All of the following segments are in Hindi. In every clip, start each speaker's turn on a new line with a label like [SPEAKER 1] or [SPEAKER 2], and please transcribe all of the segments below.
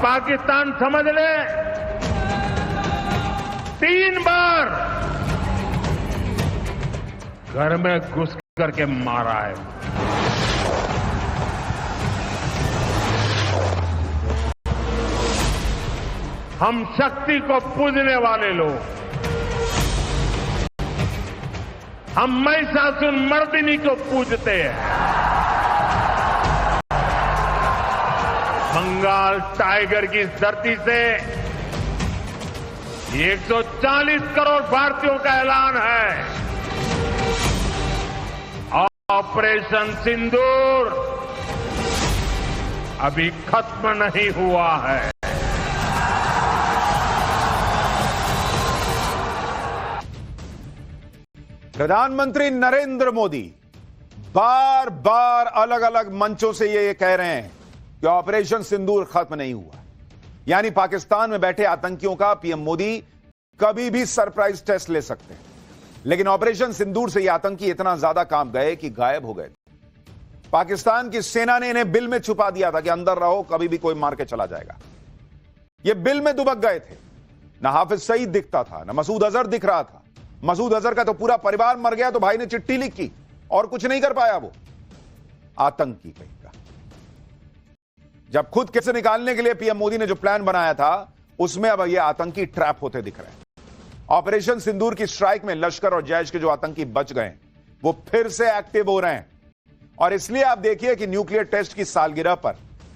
[SPEAKER 1] पाकिस्तान समझ ले 3 बार घर में घुस करके मारा है। हम शक्ति को पूजने वाले लोग, हम महिषासुर मर्दिनी को पूजते हैं। बंगाल टाइगर की धरती से 140 करोड़ भारतीयों का ऐलान है। ऑपरेशन सिंदूर अभी खत्म नहीं हुआ है।
[SPEAKER 2] प्रधानमंत्री नरेंद्र मोदी बार बार अलग अलग मंचों से ये कह रहे हैं कि ऑपरेशन सिंदूर खत्म नहीं हुआ, यानी पाकिस्तान में बैठे आतंकियों का पीएम मोदी कभी भी सरप्राइज टेस्ट ले सकते हैं। लेकिन ऑपरेशन सिंदूर से ये आतंकी इतना ज्यादा काम गए कि गायब हो गए। पाकिस्तान की सेना ने इन्हें बिल में छुपा दिया था कि अंदर रहो, कभी भी कोई मार के चला जाएगा। ये बिल में दुबक गए थे। ना हाफिज सईद दिखता था, ना मसूद अजहर दिख रहा था। मसूद अजहर का तो पूरा परिवार मर गया, तो भाई ने चिट्ठी लिखी और कुछ नहीं कर पाया। वो आतंकी कहीं का। जब खुद कैसे निकालने के लिए पीएम मोदी ने जो प्लान बनाया था, उसमें अब ये आतंकी ट्रैप होते दिख रहे हैं। ऑपरेशन सिंदूर की स्ट्राइक में लश्कर और जैश के जो आतंकी बच गए, वो फिर से एक्टिव हो रहे हैं। और इसलिए आप देखिए कि न्यूक्लियर टेस्ट की सालगिरह पर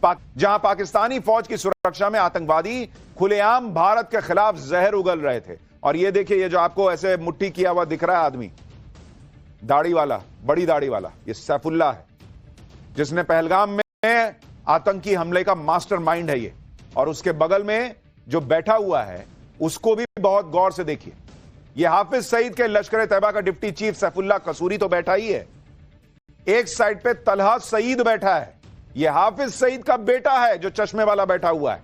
[SPEAKER 2] जहां पाकिस्तानी फौज की सुरक्षा में आतंकवादी खुलेआम भारत के खिलाफ जहर उगल रहे थे। और ये देखिए, ये जो आपको ऐसे मुट्ठी किया हुआ दिख रहा है आदमी, दाढ़ी वाला, बड़ी दाढ़ी वाला, ये सैफुल्लाह है, जिसने पहलगाम में आतंकी हमले का मास्टरमाइंड है ये। और उसके बगल में जो बैठा हुआ है, उसको भी बहुत गौर से देखिए। ये हाफिज सईद के लश्कर तैयबा का डिप्टी चीफ सैफुल्लाह कसूरी तो बैठा ही है, एक साइड पे तलहा सईद बैठा है। यह हाफिज सईद का बेटा है जो चश्मे वाला बैठा हुआ है।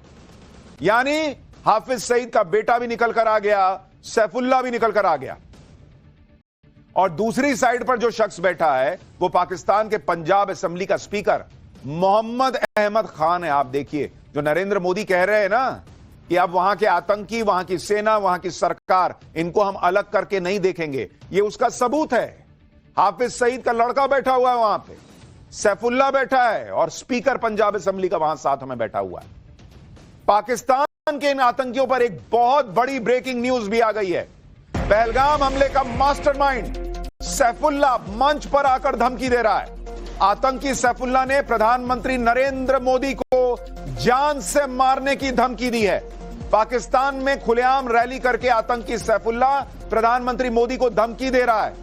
[SPEAKER 2] यानी हाफिज सईद का बेटा भी निकल कर आ गया, सैफुल्लाह भी निकल कर आ गया। और दूसरी साइड पर जो शख्स बैठा है, वो पाकिस्तान के पंजाब असेंबली का स्पीकर मोहम्मद अहमद खान है। आप देखिए, जो नरेंद्र मोदी कह रहे हैं ना कि अब वहां के आतंकी, वहां की सेना, वहां की सरकार, इनको हम अलग करके नहीं देखेंगे, ये उसका सबूत है। हाफिज सईद का लड़का बैठा हुआ है वहां पे, सैफुल्लाह बैठा है, और स्पीकर पंजाब असेंबली का वहां साथ में बैठा हुआ है। पाकिस्तान के इन आतंकियों पर एक बहुत बड़ी ब्रेकिंग न्यूज भी आ गई है। पहलगाम हमले का मास्टरमाइंड सैफुल्लाह मंच पर आकर धमकी दे रहा है। आतंकी सैफुल्लाह ने प्रधानमंत्री नरेंद्र मोदी को जान से मारने की धमकी दी है। पाकिस्तान में खुलेआम रैली करके आतंकी सैफुल्लाह प्रधानमंत्री मोदी को धमकी दे रहा है।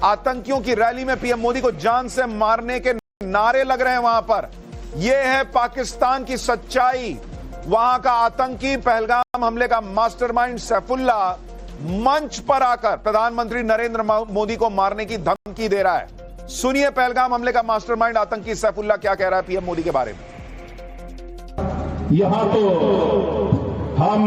[SPEAKER 2] आतंकियों की रैली में पीएम मोदी को जान से मारने के नारे लग रहे हैं वहां पर। यह है पाकिस्तान की सच्चाई। वहां का आतंकी, पहलगाम हमले का मास्टरमाइंड सैफुल्लाह मंच पर आकर प्रधानमंत्री नरेंद्र मोदी को मारने की धमकी दे रहा है। सुनिए पहलगाम हमले का मास्टरमाइंड आतंकी सैफुल्लाह क्या कह रहा है पीएम मोदी के बारे में।
[SPEAKER 3] यहां तो हम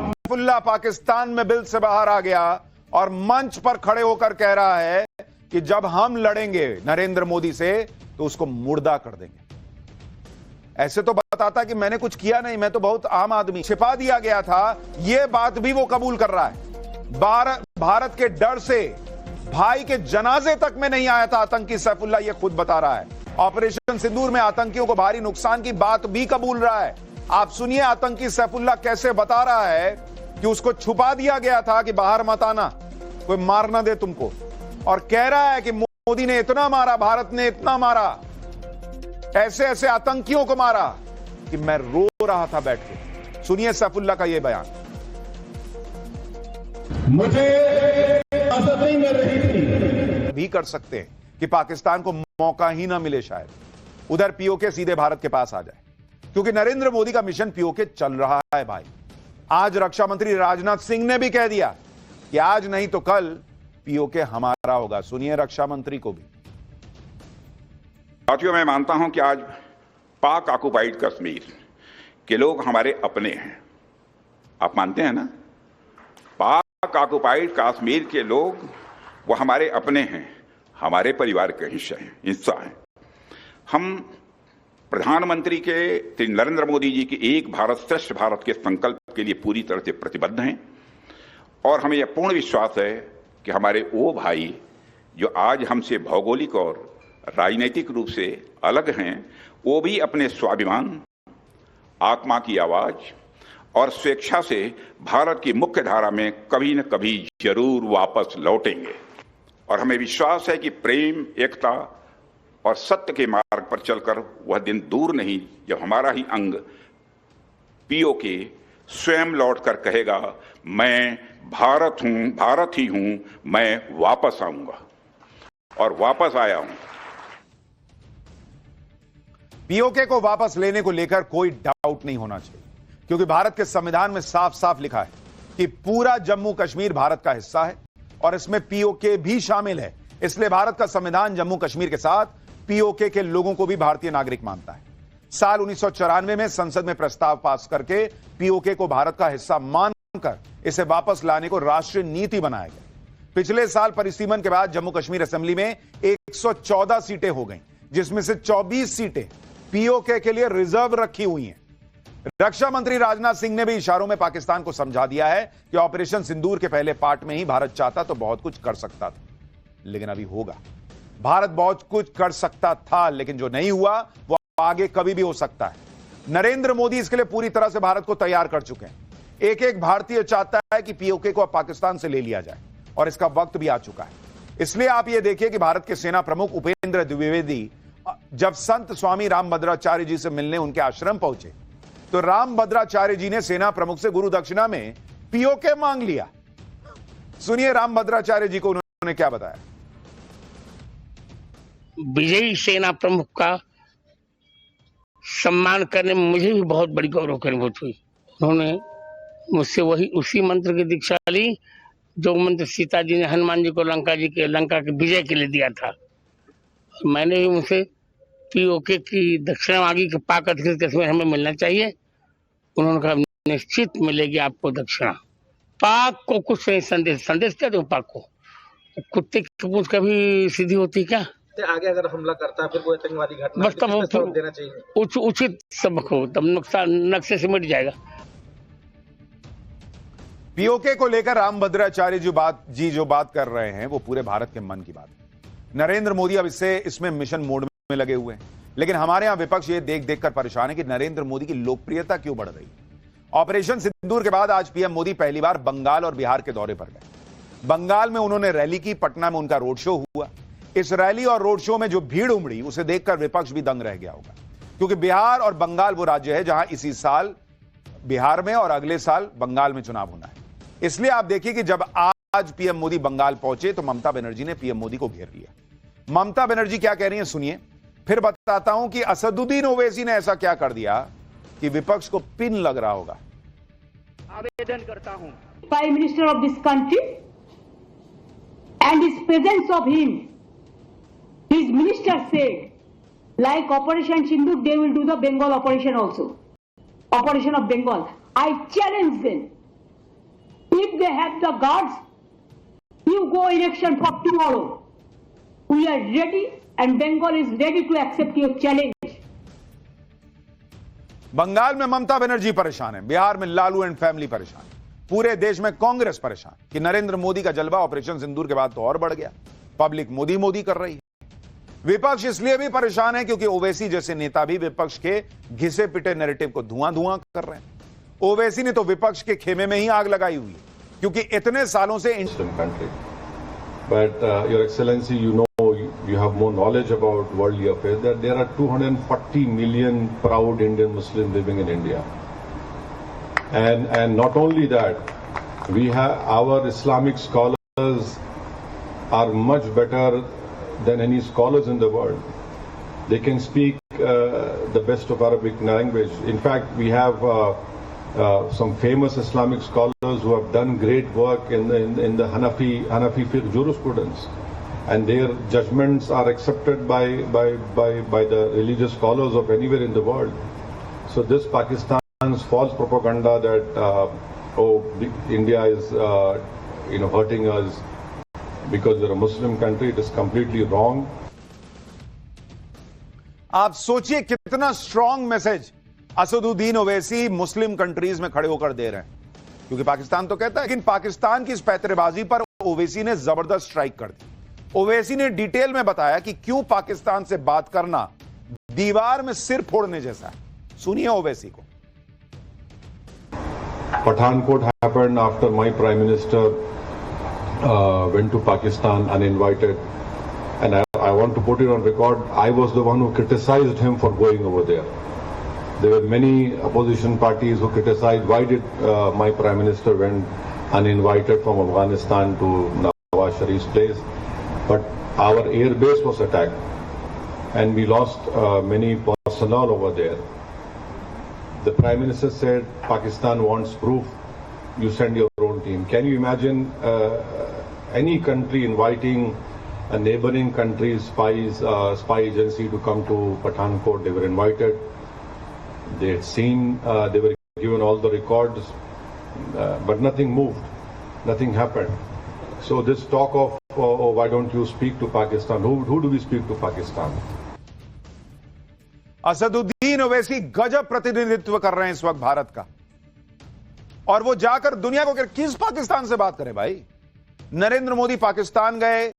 [SPEAKER 2] सैफुल्लाह पाकिस्तान में बिल से बाहर आ गया और मंच पर खड़े होकर कह रहा है कि जब हम लड़ेंगे नरेंद्र मोदी से तो उसको मुर्दा कर देंगे। ऐसे तो बताता कि मैंने कुछ किया नहीं, मैं तो बहुत आम आदमी, छिपा दिया गया था, यह बात भी वो कबूल कर रहा है। भारत के डर से भाई के जनाजे तक में नहीं आया था आतंकी सैफुल्लाह, यह खुद बता रहा है। ऑपरेशन सिंदूर में आतंकियों को भारी नुकसान की बात भी कबूल रहा है। आप सुनिए आतंकी सैफुल्लाह कैसे बता रहा है कि उसको छुपा दिया गया था कि बाहर मत आना, कोई मार ना दे तुमको। और कह रहा है कि मोदी ने इतना मारा, भारत ने इतना मारा, ऐसे ऐसे आतंकियों को मारा कि मैं रो रहा था बैठ के। सुनिए सैफुल्लाह का यह बयान।
[SPEAKER 3] मुझे आदत नहीं मिल रही थी
[SPEAKER 2] भी कर सकते हैं कि पाकिस्तान को मौका ही ना मिले, शायद उधर पीओके सीधे भारत के पास आ जाए, क्योंकि नरेंद्र मोदी का मिशन पीओके चल रहा है भाई। आज रक्षा मंत्री राजनाथ सिंह ने भी कह दिया कि आज नहीं तो कल पीओके हमारा होगा। सुनिए रक्षा मंत्री को भी।
[SPEAKER 4] साथियों, मैं मानता हूं कि आज पाक ऑक्युपाइड कश्मीर के लोग हमारे अपने हैं। आप मानते हैं ना? पाक ऑक्युपाइड कश्मीर के लोग वो हमारे अपने हैं, हमारे परिवार के हिस्सा हैं। हम प्रधानमंत्री के श्री नरेंद्र मोदी जी की एक भारत श्रेष्ठ भारत के संकल्प के लिए पूरी तरह से प्रतिबद्ध हैं और हमें यह पूर्ण विश्वास है कि हमारे वो भाई जो आज हमसे भौगोलिक और राजनीतिक रूप से अलग हैं, वो भी अपने स्वाभिमान, आत्मा की आवाज और स्वेच्छा से भारत की मुख्य धारा में कभी न कभी जरूर वापस लौटेंगे। और हमें विश्वास है कि प्रेम, एकता और सत्य के मार्ग पर चलकर वह दिन दूर नहीं जब हमारा ही अंग पीओके स्वयं लौटकर कहेगा, मैं भारत हूं, भारत ही हूं, मैं वापस आऊंगा। और वापस आया हूं।
[SPEAKER 2] पीओके को वापस लेने को लेकर कोई डाउट नहीं होना चाहिए, क्योंकि भारत के संविधान में साफ साफ लिखा है कि पूरा जम्मू कश्मीर भारत का हिस्सा है और इसमें पीओके भी शामिल है। इसलिए भारत का संविधान जम्मू कश्मीर के साथ पीओके के लोगों को भी भारतीय नागरिक मानता है। साल 1994 में संसद में प्रस्ताव पास करके पीओके को भारत का हिस्सा मानकर इसे वापस लाने को राष्ट्रीय नीति बनाया गया। पिछले साल परिसीमन के बाद जम्मू कश्मीर असेंबली में 114 सीटें हो गईं, जिसमें से 24 सीटें पीओके के लिए रिजर्व रखी हुई हैं। रक्षा मंत्री राजनाथ सिंह ने भी इशारों में पाकिस्तान को समझा दिया है कि ऑपरेशन सिंदूर के पहले पार्ट में ही भारत चाहता तो बहुत कुछ कर सकता था, लेकिन अभी होगा। भारत बहुत कुछ कर सकता था, लेकिन जो नहीं हुआ वो आगे कभी भी हो सकता है। नरेंद्र मोदी इसके लिए पूरी तरह से भारत को तैयार कर चुके हैं। एक एक भारतीय चाहता है कि पीओके को अब पाकिस्तान से ले लिया जाए और इसका वक्त भी आ चुका है। इसलिए आप यह देखिए कि भारत के सेना प्रमुख उपेंद्र द्विवेदी जब संत स्वामी रामभद्राचार्य जी से मिलने उनके आश्रम पहुंचे तो रामभद्राचार्य जी ने सेना प्रमुख से गुरु दक्षिणा में पीओके मांग लिया। सुनिए रामभद्राचार्य जी को उन्होंने क्या बताया।
[SPEAKER 5] विजयी सेना प्रमुख का सम्मान करने में मुझे भी बहुत बड़ी गौरव की अनुभूति हुई। उन्होंने मुझसे वही उसी मंत्र की दीक्षा ली जो मंत्र सीता जी ने हनुमान जी को लंका के विजय के लिए दिया था। मैंने भी उनसे पीओके की दक्षिणा मांगी कि पाक अधिकृत कश्मीर हमें मिलना चाहिए। उन्होंने कहा निश्चित मिलेगी आपको दक्षिणा। पाक को कुछ नहीं संदेश क्या दूं पाक को? कुत्ते की पूंछ कभी सीधी होती क्या?
[SPEAKER 6] आगे अगर हमला करता है फिर कोई आतंकवादी घटना
[SPEAKER 5] बस तब
[SPEAKER 6] देना चाहिए।
[SPEAKER 5] उचित सबक हो, तब नक्शे से मिट जाएगा।
[SPEAKER 2] पीओके को लेकर रामभद्राचार्य जी जो बात कर रहे हैं वो पूरे भारत के मन की बात है। नरेंद्र मोदी अब इसमें मिशन मोड में लगे हुए हैं, लेकिन हमारे यहां विपक्ष ये देख देख कर परेशान है कि नरेंद्र मोदी की लोकप्रियता क्यों बढ़ रही है। ऑपरेशन सिंदूर के बाद आज पीएम मोदी पहली बार बंगाल और बिहार के दौरे पर गए। बंगाल में उन्होंने रैली की, पटना में उनका रोड शो हुआ। इस रैली और रोड शो में जो भीड़ उमड़ी उसे देखकर विपक्ष भी दंग रह गया होगा, क्योंकि बिहार और बंगाल वो राज्य है जहां इसी साल बिहार में और अगले साल बंगाल में चुनाव होना है। इसलिए आप देखिए कि जब आज पीएम मोदी बंगाल पहुंचे तो ममता बनर्जी ने पीएम मोदी को घेर लिया। ममता बनर्जी क्या कह रही हैं सुनिए, फिर बताता हूं कि असदुद्दीन ओवैसी ने ऐसा क्या कर दिया कि विपक्ष को पिन लग रहा होगा।
[SPEAKER 7] आवेदन करता हूं
[SPEAKER 8] prime minister of this country and is presence of him his minister said like operation Sindoor they will do the Bengal operation also, operation of Bengal. I challenge them, if they have the guts, you go election for tomorrow. We are ready and Bengal is ready to accept your challenge.
[SPEAKER 2] Bengal में ममता बनर्जी परेशान है, बिहार में लालू एंड फैमिली परेशान, पूरे देश में कांग्रेस परेशान कि नरेंद्र मोदी का जलवा ऑपरेशन सिंदूर के बाद तो और बढ़ गया। पब्लिक मोदी मोदी कर रही है। विपक्ष इसलिए भी परेशान है क्योंकि ओवैसी जैसे नेता भी विपक्ष के घिसे पिटे नैरेटिव को धुआं धुआं कर रहे हैं। ओवैसी ने तो विपक्ष के खेमे में ही आग लगाई हुई है, क्योंकि इतने सालों से
[SPEAKER 3] country. But Your Excellency, you know, you have more knowledge about worldly affairs, that there are 240 million proud Indian Muslims living in India. And not only that, we have our Islamic scholars are much better than any scholars in the world. They can speak the best of Arabic language. In fact, we have some famous Islamic scholars who have done great work in the Hanafi fiqh jurisprudence, and their judgments are accepted by the religious scholars of anywhere in the world. So this Pakistan's false propaganda that India is hurting us because we're a Muslim country, it is completely wrong.
[SPEAKER 2] आप सोचिए कितना strong message Asaduddin Owaisi Muslim countries में खड़े होकर दे रहे हैं, क्योंकि पाकिस्तान तो कहता है, लेकिन पाकिस्तान की इस पैतरेबाजी पर ओवैसी ने जबरदस्त स्ट्राइक कर दी। ओवैसी ने डिटेल में बताया कि क्यों पाकिस्तान से बात करना दीवार में सिर फोड़ने जैसा है। सुनिए ओवैसी को।
[SPEAKER 3] Pathankot happened after my Prime Minister went to Pakistan uninvited, and I want to put it on record, I was the one who criticized him for going over there. There were many opposition parties who criticized why did my Prime Minister went uninvited from Afghanistan to Nawaz Sharif's place, but our air base was attacked and we lost many personnel over there. The Prime Minister said, Pakistan wants proof, you send your own team. Can you imagine any country inviting a neighboring country's spy agency to come to Pathankot? They were invited, they had seen, they were given all the records, but nothing moved, nothing happened. So this talk of, oh, why don't you speak to Pakistan? Who do we speak to Pakistan?
[SPEAKER 2] Asaduddin Owaisi गजब प्रतिनिधित्व कर रहे हैं इस वक्त भारत का, और वो जाकर दुनिया को किस पाकिस्तान से बात करें भाई। नरेंद्र मोदी पाकिस्तान गए,